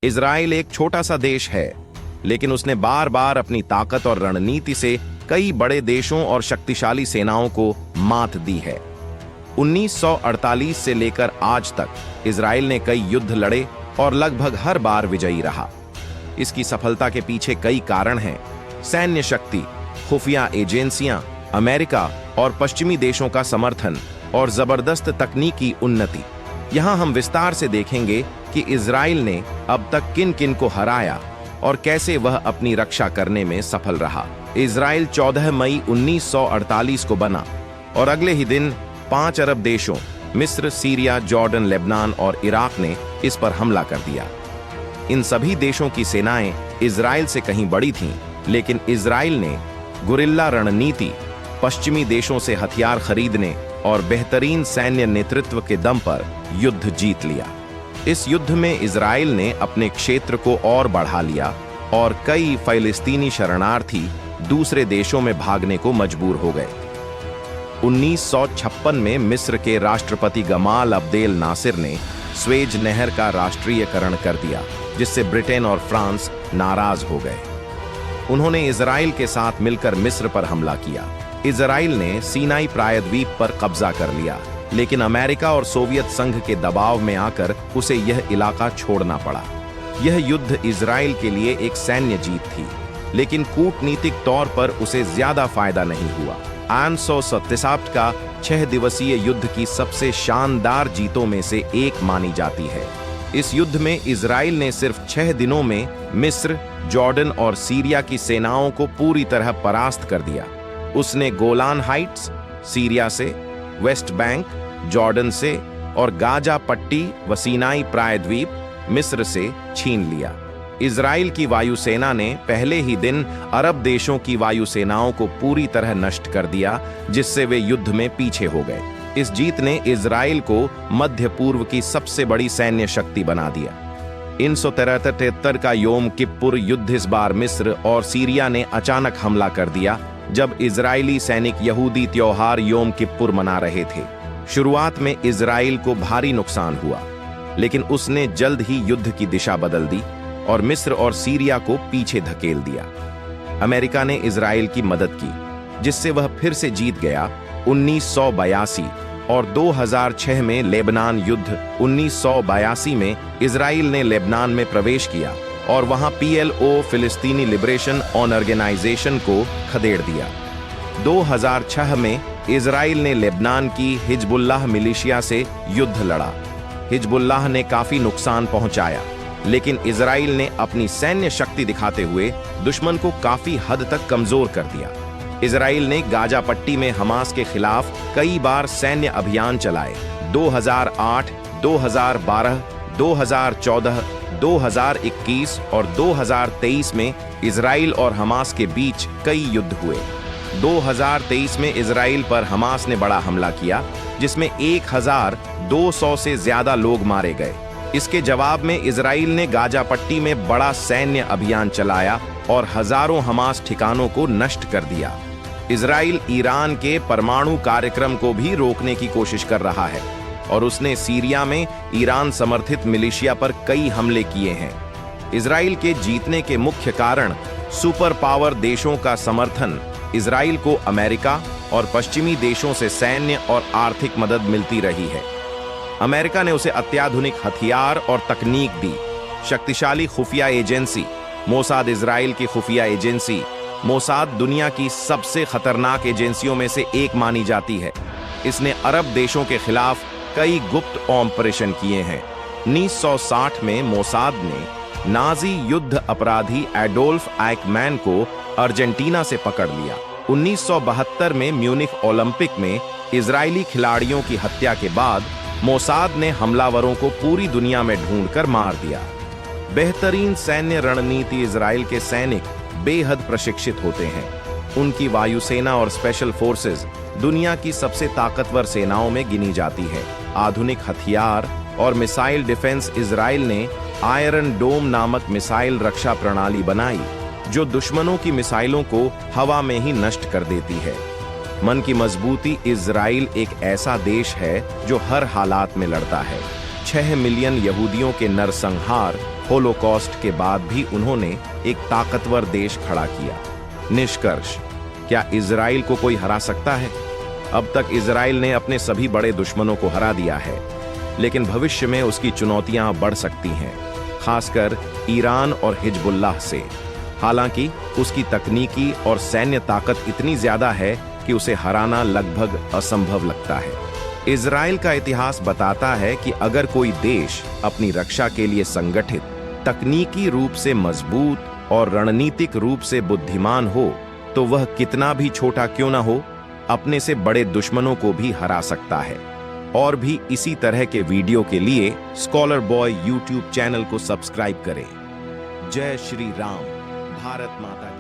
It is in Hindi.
इजराइल एक छोटा सा देश है, लेकिन उसने बार बार अपनी ताकत और रणनीति से कई बड़े देशों और शक्तिशाली सेनाओं को मात दी है। 1948 से लेकर आज तक इजराइल ने कई युद्ध लड़े और लगभग हर बार विजयी रहा। इसकी सफलता के पीछे कई कारण हैं। सैन्य शक्ति, खुफिया एजेंसियां, अमेरिका और पश्चिमी देशों का समर्थन और जबरदस्त तकनीकी उन्नति। यहां हम विस्तार से देखेंगे कि इजराइल ने अब तक किन किन को हराया और कैसे वह अपनी रक्षा करने में सफल रहा। इजराइल 14 मई 1948 को बना और अगले ही दिन 5 अरब देशों मिस्र, सीरिया, जॉर्डन, लेबनान और इराक ने इस पर हमला कर दिया। इन सभी देशों की सेनाएं इजराइल से कहीं बड़ी थीं, लेकिन इजराइल ने गुरिल्ला रणनीति, पश्चिमी देशों से हथियार खरीदने और बेहतरीन सैन्य नेतृत्व के दम पर युद्ध जीत लिया। इस युद्ध में इजराइल ने अपने क्षेत्र को और बढ़ा लिया और कई फिलिस्तीनी शरणार्थी दूसरे देशों में भागने को मजबूर हो गए। 1956 में मिस्र के राष्ट्रपति गमाल अब्देल नासिर ने स्वेज नहर का राष्ट्रीयकरण कर दिया, जिससे ब्रिटेन और फ्रांस नाराज हो गए। उन्होंने इजराइल के साथ मिलकर मिस्र पर हमला किया। इजराइल ने सीनाई प्रायद्वीप पर कब्जा कर लिया, लेकिन अमेरिका और सोवियत संघ के दबाव में आकर उसे यह इलाका छोड़ना पड़ा। यह युद्ध इजराइल के लिए एक सैन्य जीत थी, लेकिन कूटनीतिक तौर पर उसे ज्यादा फायदा नहीं हुआ। 1967 का 6 दिवसीय युद्ध की सबसे शानदार जीतों में से एक मानी जाती है। इस युद्ध में इजराइल ने सिर्फ 6 दिनों में मिस्र, जॉर्डन और सीरिया की सेनाओं को पूरी तरह परास्त कर दिया। उसने गोलान हाइट्स सीरिया से, वेस्ट बैंक जॉर्डन से और गाजा पट्टी व सीनाई प्रायद्वीप मिस्र से छीन लिया। इजराइल की वायुसेना ने पहले ही दिन अरब देशों की वायुसेनाओं को पूरी तरह नष्ट कर दिया, जिससे वे युद्ध में पीछे हो गए। इस जीत ने इजराइल को मध्य पूर्व की सबसे बड़ी सैन्य शक्ति बना दिया। 1973 का योम किप्पुर युद्ध इस बार मिस्र और सीरिया ने अचानक हमला कर दिया, जब इजरायली सैनिक यहूदी त्योहार योम किप्पुर मना रहे थे। शुरुआत में इजराइल को भारी नुकसान हुआ, लेकिन उसने जल्द ही युद्ध की दिशा बदल दी और मिस्र और सीरिया को पीछे धकेल दिया। अमेरिका ने इजराइल की मदद की, जिससे वह फिर से जीत गया। 1982 और 2006 में लेबनान युद्ध। 1982 में इजराइल ने लेबनान में प्रवेश किया और वहां PLO फिलिस्तीनी लिबरेशन ऑर्गेनाइजेशन को खदेड़ दिया। 2006 में इजराइल ने लेबनान की हिजबुल्लाह मिलिशिया से युद्ध लड़ा। हिजबुल्लाह ने काफी नुकसान पहुंचाया, लेकिन इजराइल ने अपनी सैन्य शक्ति दिखाते हुए दुश्मन को काफी हद तक कमजोर कर दिया। इजराइल ने गाजा पट्टी में हमास के खिलाफ कई बार सैन्य अभियान चलाए। 2008, 2012, 2014, 2021 और 2023 में इजराइल और हमास के बीच कई युद्ध हुए। 2023 में इजराइल पर हमास ने बड़ा हमला किया, जिसमें 1200 से ज्यादा लोग मारे गए। इसके जवाब में इजराइल ने गाजा पट्टी में बड़ा सैन्य अभियान चलाया और हजारों हमास ठिकानों को नष्ट कर दिया। इजराइल ईरान के परमाणु कार्यक्रम को भी रोकने की कोशिश कर रहा है और उसने सीरिया में ईरान समर्थित मिलिशिया पर कई हमले किए हैं। इजराइल के जीतने के मुख्य कारण सुपर पावर देशों का समर्थन, इजराइल को अमेरिका और पश्चिमी देशों से सैन्य और आर्थिक मदद मिलती रही है। अमेरिका ने उसे अत्याधुनिक हथियार और तकनीक दी। शक्तिशाली खुफिया एजेंसी मोसाद, इजराइल की खुफिया एजेंसी मोसाद दुनिया की सबसे खतरनाक एजेंसियों में से एक मानी जाती है। इसने अरब देशों के खिलाफ कई गुप्त ऑपरेशन किए हैं। 1960 में मोसाद ने नाजी युद्ध अपराधी एडोल्फ आइकमैन को अर्जेंटीना से पकड़ लिया। 1972 में म्यूनिख ओलंपिक में इजरायली खिलाड़ियों की हत्या के बाद मोसाद ने हमलावरों को पूरी दुनिया में ढूंढकर मार दिया। बेहतरीन सैन्य रणनीति। इजराइल के सैनिक बेहद प्रशिक्षित होते हैं। उनकी वायुसेना और स्पेशल फोर्सेस दुनिया की सबसे ताकतवर सेनाओं में गिनी जाती है। आधुनिक हथियार और मिसाइल डिफेंस। इजराइल ने आयरन डोम नामक मिसाइल रक्षा प्रणाली बनाई, जो दुश्मनों की मिसाइलों को हवा में ही नष्ट कर देती है। मन की मजबूती। इजराइल एक ऐसा देश है जो हर हालात में लड़ता है। 6 मिलियन यहूदियों के नरसंहार, होलोकॉस्ट के बाद भी उन्होंने एक ताकतवर देश खड़ा किया। निष्कर्ष, क्या इजराइल को कोई हरा सकता है? अब तक इजराइल ने अपने सभी बड़े दुश्मनों को हरा दिया है, लेकिन भविष्य में उसकी चुनौतियां बढ़ सकती हैं, खासकर ईरान और हिजबुल्लाह से। हालांकि उसकी तकनीकी और सैन्य ताकत इतनी ज्यादा है कि उसे हराना लगभग असंभव लगता है। इजराइल का इतिहास बताता है कि अगर कोई देश अपनी रक्षा के लिए संगठित, तकनीकी रूप से मजबूत और रणनीतिक रूप से बुद्धिमान हो, तो वह कितना भी छोटा क्यों ना हो, अपने से बड़े दुश्मनों को भी हरा सकता है। और भी इसी तरह के वीडियो के लिए स्कॉलर बॉय यूट्यूब चैनल को सब्सक्राइब करें। जय श्री राम। भारत माता की